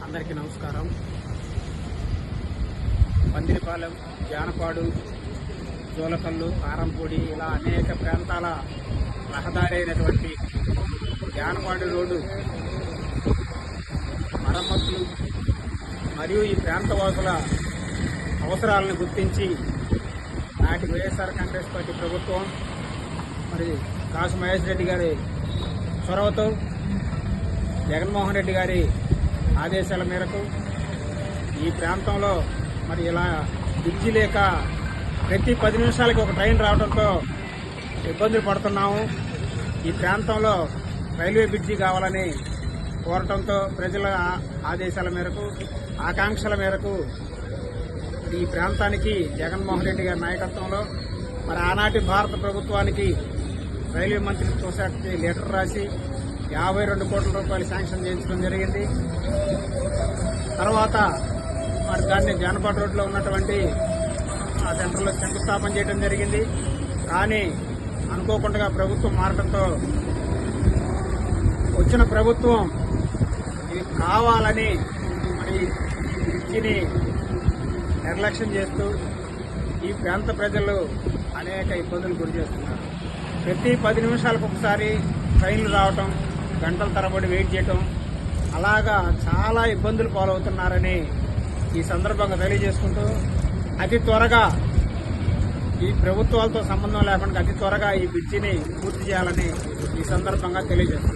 అందరికీ నమస్కారం. పందిరిపాలెం, జానపాడు, జోలకల్లు, కారంపూడి ఇలా అనేక ప్రాంతాల రహదారి అయినటువంటి జానపాడు రోడ్డు మరమ్మతులు మరియు ఈ ప్రాంతవాసుల అవసరాలను గుర్తించి నాటి వైఎస్ఆర్ కాంగ్రెస్ పార్టీ ప్రభుత్వం మరి కాసు మహేష్ రెడ్డి గారి చొరవతో జగన్మోహన్ రెడ్డి గారి ఆదేశాల మేరకు ఈ ప్రాంతంలో మరి ఇలా బ్రిడ్జి లేక ప్రతి 10 నిమిషాలకి ఒక ట్రైన్ రావడంతో ఇబ్బందులు పడుతున్నాము. ఈ ప్రాంతంలో రైల్వే బ్రిడ్జి కావాలని కోరటంతో ప్రజల ఆదేశాల మేరకు, ఆకాంక్షల మేరకు ఈ ప్రాంతానికి జగన్మోహన్ రెడ్డి గారి నాయకత్వంలో మరి ఆనాటి భారత ప్రభుత్వానికి రైల్వే మంత్రిత్వ శాఖకి లెటర్ రాసి 52 కోట్ల రూపాయలు శాంక్షన్ చేయించడం జరిగింది. తర్వాత మరి దాన్ని జానపాడు రోడ్లో ఉన్నటువంటి ఆ సెంటర్లో శంకుస్థాపన చేయడం జరిగింది. కానీ అనుకోకుండా ప్రభుత్వం మారడంతో వచ్చిన ప్రభుత్వం ఇది కావాలని మరి బ్రిడ్జిని నిర్లక్ష్యం చేస్తూ ఈ ప్రాంత ప్రజలు అనేక ఇబ్బందులు గురి చేస్తున్నారు. ప్రతి 10 నిమిషాలకు ఒకసారి ట్రైన్లు రావటం, గంటల తరబడి వెయిట్ చేయటం, అలాగా చాలా ఇబ్బందులు పాలవుతున్నారని ఈ సందర్భంగా తెలియజేసుకుంటూ అతి త్వరగా ఈ ప్రభుత్వాలతో సంబంధం లేకుండా అతి త్వరగా ఈ బ్రిడ్జిని పూర్తి చేయాలని ఈ సందర్భంగా తెలియజేస్తున్నారు.